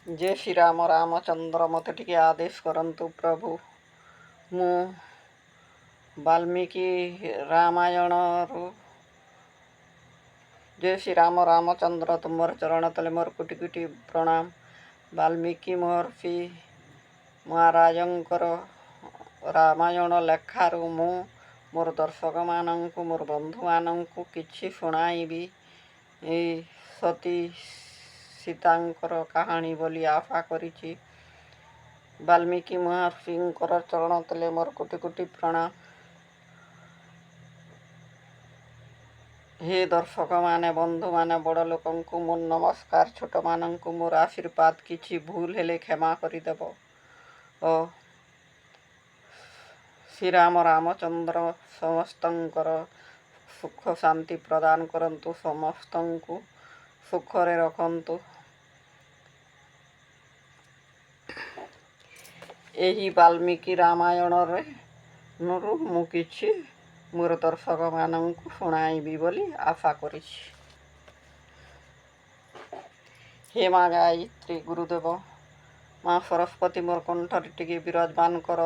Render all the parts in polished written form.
जय श्री राम रामचंद्र मते टिके आदेश करंतु प्रभु। मु वाल्मीकि रामायण जय श्री राम रामचंद्र तुमर चरण तले मोर कोटि कोटि प्रणाम। वाल्मीकि महर्षि महाराजंकर रामायण लेखारू मु मोर दर्शक मानंकु मोर बंधु मानंकु किछि शुणाइबी सती सीतांकर कहानी बोली आशा करिछि। वाल्मीकि महर्षिंकर चरण तले मोर कोटि कोटि प्रणाम। हे दर्शक माने बंधु माने बड़ लोकंकु मोर नमस्कार। छोट मानंकु मोर आशीर्वाद। किछि भूल हेले क्षमा करिदेब। श्री राम रामचंद्र समस्तंकर सुख शांति प्रदान करंतु, समस्तंकु सुखरे रखंतु। एही वाल्मीकि रामायण रे नुरु मु किछि मोर दर्शक मानंकु शुणाइबी बोली आशा करिछि। हे माँ गायत्री गुरुदेव, माँ सरस्वती मोर कंठरे टिके विराजमान कर।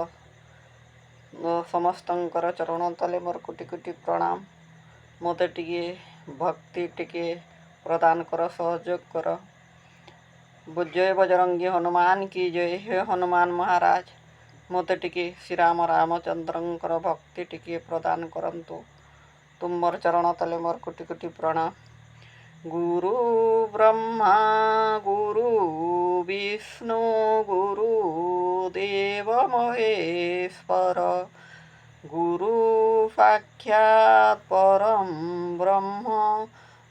समस्तंकर चरण तले मोर कोटि कोटि प्रणाम। मते टिके भक्ति टिके प्रदान कर, सहयोग कर। जय बजरंगी हनुमान की जय। हे हनुमान महाराज मते टिके श्री राम रामचंद्रंकर भक्ति टिके प्रदान करंतु। तुमर चरण तले मोर कोटि कोटि प्रणाम। गुरु ब्रह्मा गुरु विष्णु गुरु देव महेश्वर, गुरु साक्षात् परम ब्रह्म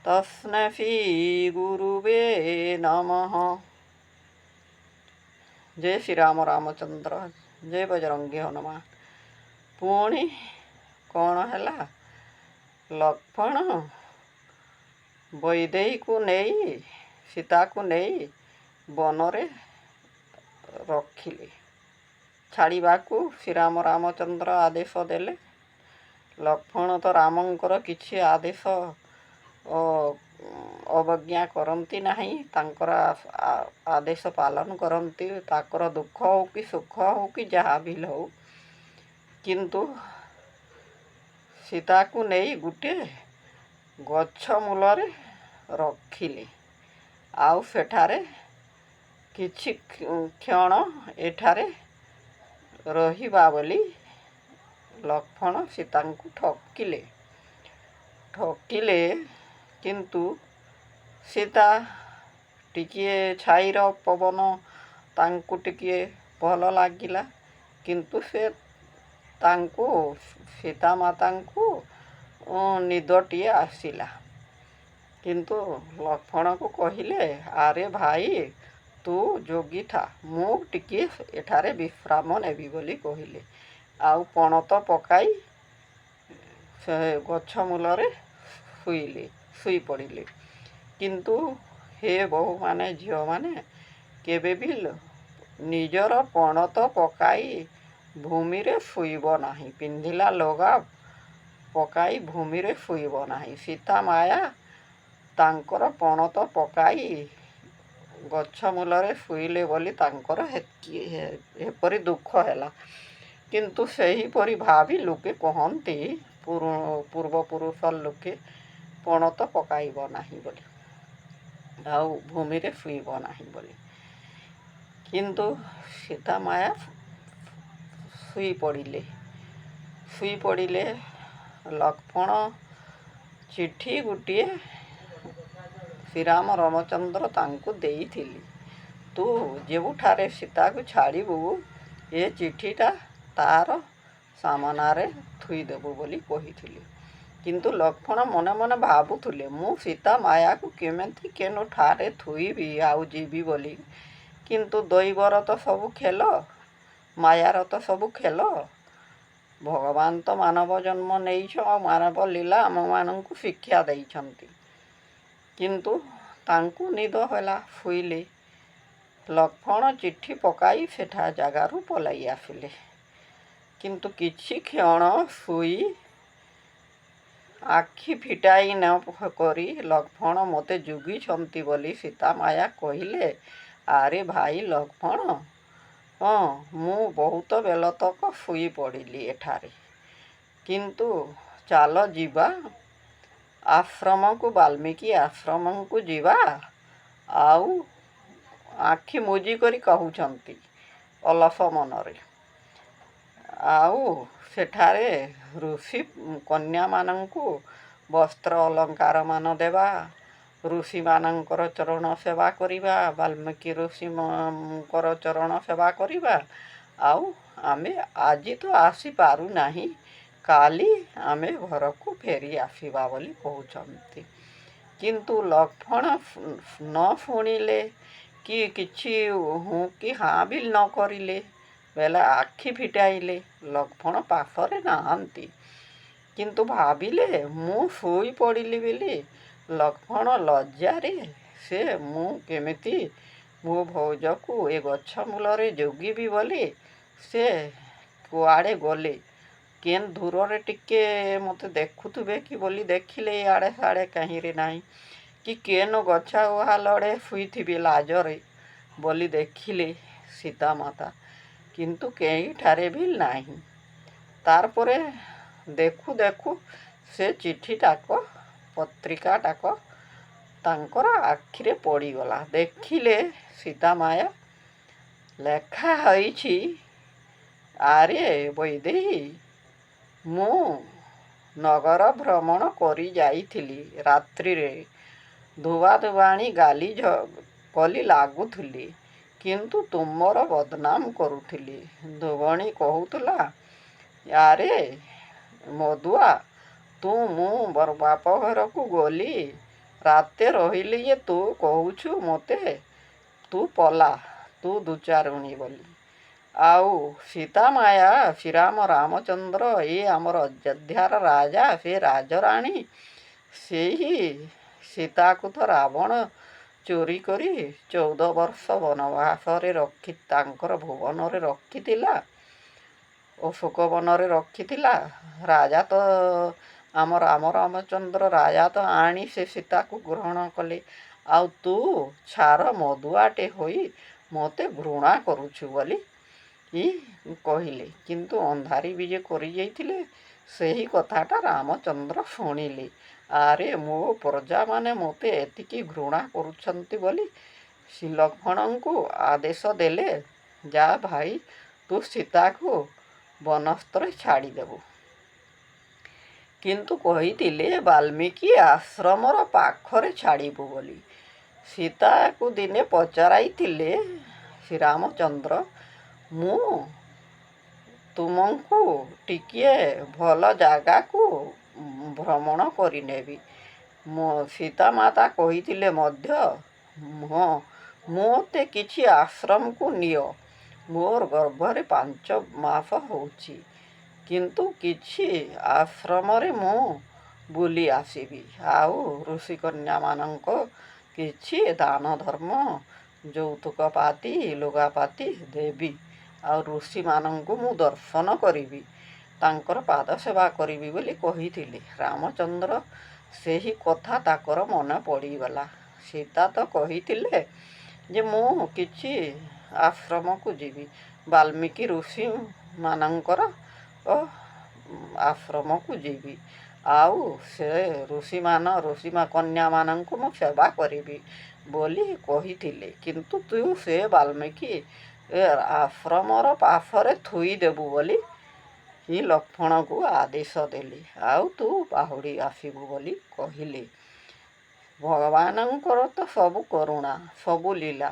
तस्मै श्री गुरुवे नमः। जय श्री राम रामचंद्र, जय बजरंगी हनुमान। पुणी कौन हैला? लक्ष्मण वैदेही को नहीं, सीता को नहीं बनरे रखिले। छाड़वा को श्री राम रामचंद्र आदेश देले। लक्ष्मण तो रामंकर किछि आदेश अवज्ञा करती नहीं, तांकर आदेश पालन करती। ताकर दुख हो कि सुख हो कि जहाँ भी हो, किंतु सीता को नहीं गुटे गछ मूलरे रखिले। आउ सेठारे किछि क्षण एठारे रहिबा बोली लक्ष्मण सीता को ठकिले। किंतु सीता टिकिए छाईर पवन तांकु टिकिए भल लागिला। किंतु से तांकु सीता माता को निदटिए आसिला। किंतु लक्ष्मण को कहिले, अरे भाई तू जोगी था, मु टिकिए एठारे विश्राम नेबी बोली कहिले। आउ पणत पकाई गछ मूलरे शुई पड़िले। किंतु हे बहु माने झियो माने केबे भी निजर पणत पकाई भूमि रे शुइब नाही। पिंधिला लगा पकाई भूमि रे शुइब नाही। सीता माया तांकर पणत पकाई गछ मूलरे शुइले बोली तांकर हेपरी दुख हैला। किंतु सही परी भावी लोके कहती पूर्वपुरुष लोके पणत पकाइब नाही बोली, आउ भूमि रे शुइब नाही बोली। किंतु सीता माया शुई पड़िले। लक्ष्मण चिठी गुटिए श्री राम रामचंद्र तांकु देइथिली। तू जेउठारे सीता को छाड़बू ये चिठीटा तार सामनारे थुई देबू बोली कहिथिली। किंतु लक्ष्मण मने मने भाबुथुले, मु सीता माया को केमेंती केनु ठारे थुईबी आउ जीवी बोली। किंतु दैवर तो सबु खेल, मायार तो सबु खेल। भगवान तो मानव जन्म नहीं और मानव लीला आम मानू शिक्षा देइछंती। किंतु तांकु निद होला, शुइले। लक्ष्मण चिठी पकाई सेठा जगारू पलाई आसिले। किंतु किछि क्षण शुई आखि फिटाई न करी लक्ष्मण मते जुगी छंती बोली सीता माया कहिले, ଆରେ ଭାଇ ଲକ୍ଷ୍ମଣ, ହଁ ମୁଁ ବହୁତ ବେଳ ତକ ଶୋଇ ପଡ଼ିଲି ଏଠାରେ, କିନ୍ତୁ ଚାଲ ଯିବା ଆଶ୍ରମକୁ, ବାଲ୍ମୀକି ଆଶ୍ରମକୁ ଯିବା। ଆଉ ଆଖି ମୁଜି କରି କହୁଛନ୍ତି ଅଲସ ମନରେ। ଆଉ ସେଠାରେ ଋଷି କନ୍ୟାମାନଙ୍କୁ ବସ୍ତ୍ର ଅଲଙ୍କାର ମାନ ଦେବା, ଋଷିମାନଙ୍କର ଚରଣ ସେବା କରିବା, ବାଲ୍ମୀକି ଋଷିଙ୍କର ଚରଣ ସେବା କରିବା। ଆଉ ଆମେ ଆଜି ତ ଆସିପାରୁନାହିଁ, କାଲି ଆମେ ଘରକୁ ଫେରି ଆସିବା ବୋଲି କହୁଛନ୍ତି। କିନ୍ତୁ ଲକ୍ଷ୍ମଣ ନ ଶୁଣିଲେ କି କିଛି ହୁଁ କି ହାଁ ବି ନ କରିଲେ, ବେଲେ ଆଖି ଫିଟାଇଲେ। ଲକ୍ଷ୍ମଣ ପାଖରେ ନାହାନ୍ତି, କିନ୍ତୁ ଭାବିଲେ ମୁଁ ଶୋଇ ପଡ଼ିଲି ବୋଲି। ଲକ୍ଷ୍ମଣ ଲଜ୍ଜାରେ ସେ ମୁଁ କେମିତି ମୋ ଭଉଜକୁ ଏ ଗଛ ମୂଳରେ ଜଗିବି ବୋଲି ସେ କୁଆଡ଼େ ଗଲେ। କେନ୍ ଦୂରରେ ଟିକେ ମୋତେ ଦେଖୁଥିବେ କି ବୋଲି ଦେଖିଲେ, ଇଆଡ଼େ ସାଡ଼େ କାହିଁରେ ନାହିଁ, କି କେନ୍ ଗଛ ଗୁହାଲରେ ଶୋଇଥିବେ ଲାଜରେ ବୋଲି ଦେଖିଲେ ସୀତାମାତା, କିନ୍ତୁ କେହିଠାରେ ବି ନାହିଁ। ତାରପରେ ଦେଖୁ ଦେଖୁ ସେ ଚିଠିଟାକ, ପତ୍ରିକାଟାକ ତାଙ୍କର ଆଖିରେ ପଡ଼ିଗଲା। ଦେଖିଲେ ସୀତାମାୟା, ଲେଖା ହୋଇଛି, ଆରେ ବୈଦେହୀ, ମୁଁ ନଗର ଭ୍ରମଣ କରି ଯାଇଥିଲି। ରାତ୍ରିରେ ଧୋବାଧୋବାଣୀ ଗାଲି କଲି ଲାଗୁଥିଲି, କିନ୍ତୁ ତୁମର ବଦନାମ କରୁଥିଲି। ଧୋବଣୀ କହୁଥିଲା, ଆରେ ମଦୁଆ, ମୁଁ ବାପ ଘରକୁ ଗଲି, ରାତେ ରହିଲି ଯେ ତୁ କହୁଛୁ ମୋତେ ତୁ ପଲା, ତୁ ଦୁଚାରୁଣୀ ବୋଲି। ଆଉ ସୀତାମାୟା, ଶ୍ରୀରାମ ରାମଚନ୍ଦ୍ର, ଏ ଆମର ଅଯୋଧ୍ୟାର ରାଜା, ସେ ରାଜରାଣୀ, ସେହି ସୀତାକୁ ତ ରାବଣ ଚୋରି କରି 14 ବର୍ଷ ବନବାସରେ ତାଙ୍କର ଭୁବନରେ ରଖିଥିଲା, ଅଶୋକ ବନରେ ରଖିଥିଲା। ରାଜା ତ ଆମ ରାମ ରାମଚନ୍ଦ୍ର ରାଜା ତ ଆଣି ସେ ସୀତାକୁ ଗ୍ରହଣ କଲେ। ଆଉ ତୁ ଛାର ମଦୁଆଟେ ହୋଇ ମୋତେ ଘୃଣା କରୁଛୁ ବୋଲି କହିଲେ। କିନ୍ତୁ ଅନ୍ଧାରୀ ବି ଯେ କରିଯାଇଥିଲେ, ସେହି କଥାଟା ରାମଚନ୍ଦ୍ର ଶୁଣିଲେ। ଆରେ ମୋ ପ୍ରଜାମାନେ ମୋତେ ଏତିକି ଘୃଣା କରୁଛନ୍ତି ବୋଲି ଲକ୍ଷ୍ମଣଙ୍କୁ ଆଦେଶ ଦେଲେ, ଯା ଭାଇ, ତୁ ସୀତାକୁ ବନସ୍ତରେ ଛାଡ଼ିଦେବୁ। କିନ୍ତୁ କହିଥିଲେ ବାଲ୍ମୀକି ଆଶ୍ରମର ପାଖରେ ଛାଡ଼ିବୁ ବୋଲି। ସୀତାକୁ ଦିନେ ପଚାରାଇଥିଲେ ଶ୍ରୀରାମଚନ୍ଦ୍ର, ମୁଁ ତୁମକୁ ଟିକିଏ ଭଲ ଜାଗାକୁ ଭ୍ରମଣ କରିନେବି। ସୀତାମାତା କହିଥିଲେ ମଧ୍ୟ, ହଁ, ମୋତେ କିଛି ଆଶ୍ରମକୁ ନିଅ, ମୋର ଗର୍ଭରେ 5 ମାସ ହେଉଛି, କିନ୍ତୁ କିଛି ଆଶ୍ରମରେ ମୁଁ ବୁଲି ଆସିବି। ଆଉ ଋଷିକନ୍ୟାମାନଙ୍କ କିଛି ଦାନ ଧର୍ମ, ଯୌତୁକ ପାତି, ଲୁଗାପାତି ଦେବି। ଆଉ ଋଷିମାନଙ୍କୁ ମୁଁ ଦର୍ଶନ କରିବି, ତାଙ୍କର ପାଦ ସେବା କରିବି ବୋଲି କହିଥିଲେ। ରାମଚନ୍ଦ୍ର ସେହି କଥା ତାଙ୍କର ମନେ ପଡ଼ିଗଲା। ସୀତା ତ କହିଥିଲେ ଯେ ମୁଁ କିଛି ଆଶ୍ରମକୁ ଯିବି, ବାଲ୍ମୀକି ଋଷିମାନଙ୍କର ଆଶ୍ରମକୁ ଯିବି, ଆଉ ସେ କନ୍ୟାମାନଙ୍କୁ ମୁଁ ସେବା କରିବି ବୋଲି କହିଥିଲେ। କିନ୍ତୁ ତୁ ସେ ବାଲ୍ମୀକି ଆଶ୍ରମର ପାଖରେ ଥୋଇଦେବୁ ବୋଲି ଲକ୍ଷ୍ମଣକୁ ଆଦେଶ ଦେଲେ, ଆଉ ତୁ ବାହୁଡ଼ି ଆସିବୁ ବୋଲି କହିଲେ। ଭଗବାନଙ୍କର ତ ସବୁ କରୁଣା, ସବୁ ଲୀଳା।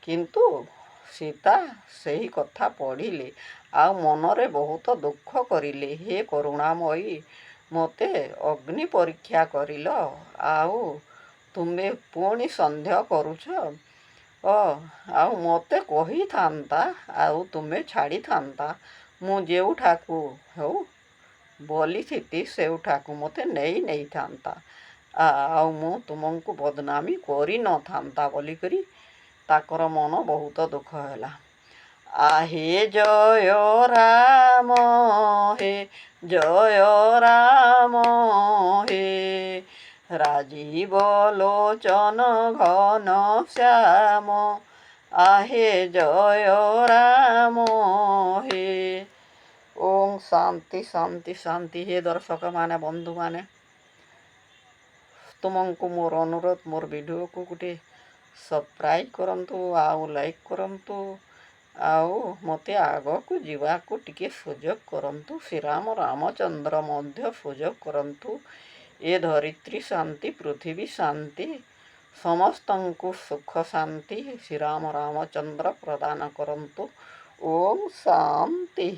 କିନ୍ତୁ ସୀତା ସେହି କଥା ପଢ଼ିଲେ, ଆଉ ମନରେ ବହୁତ ଦୁଃଖ କରିଲେ। ହେ କରୁଣାମୟୀ, ମୋତେ ଅଗ୍ନି ପରୀକ୍ଷା କରିଲ, ଆଉ ତୁମେ ପୁଣି ସନ୍ଦେହ କରୁଛ। ଆଉ ମୋତେ କହିଥାନ୍ତା, ଆଉ ତୁମେ ଛାଡ଼ିଥାନ୍ତା, ମୁଁ ଯେଉଁଠାକୁ ହେଉ ବୋଲିଥିଲି ସେଉଠାକୁ ମୋତେ ନେଇଥାନ୍ତା, ଆଉ ମୁଁ ତୁମକୁ ବଦନାମୀ କରିନଥାନ୍ତା ବୋଲିକରି ତାଙ୍କର ମନ ବହୁତ ଦୁଃଖ ହେଲା। ଆହେ ଜୟ ରାମ, ହେ ଜୟ ରାମ, ହେ ରାଜୀବ ଲୋଚନ ଘନ ଶ୍ୟାମ, आहे ଜୟ ରାମ ହେ। ଓಂ ଶାନ୍ତି ଶାନ୍ତି ଶାନ୍ତି। ହେ ଦର୍ଶକମାନେ, ବନ୍ଧୁମାନେ, ତୁମକୁ ମୋର ଅନୁରୋଧ, ମୋର ଭିଡ଼ିଓକୁ ଗୋଟେ ସବସ୍କ୍ରାଇବ୍ କରନ୍ତୁ, ଆଉ ଲାଇକ୍ କରନ୍ତୁ, ଆଉ ମୋତେ ଆଗକୁ ଯିବାକୁ ଟିକେ ସୁଯୋଗ କରନ୍ତୁ। ଶ୍ରୀରାମ ରାମଚନ୍ଦ୍ର ମଧ୍ୟ ସୁଯୋଗ କରନ୍ତୁ। ଏ ଧରିତ୍ରୀ ଶାନ୍ତି, ପୃଥିବୀ ଶାନ୍ତି, ସମସ୍ତଙ୍କୁ ସୁଖ ଶାନ୍ତି ଶ୍ରୀରାମ ରାମଚନ୍ଦ୍ର ପ୍ରଦାନ କରନ୍ତୁ। ଓಂ ଶାନ୍ତି।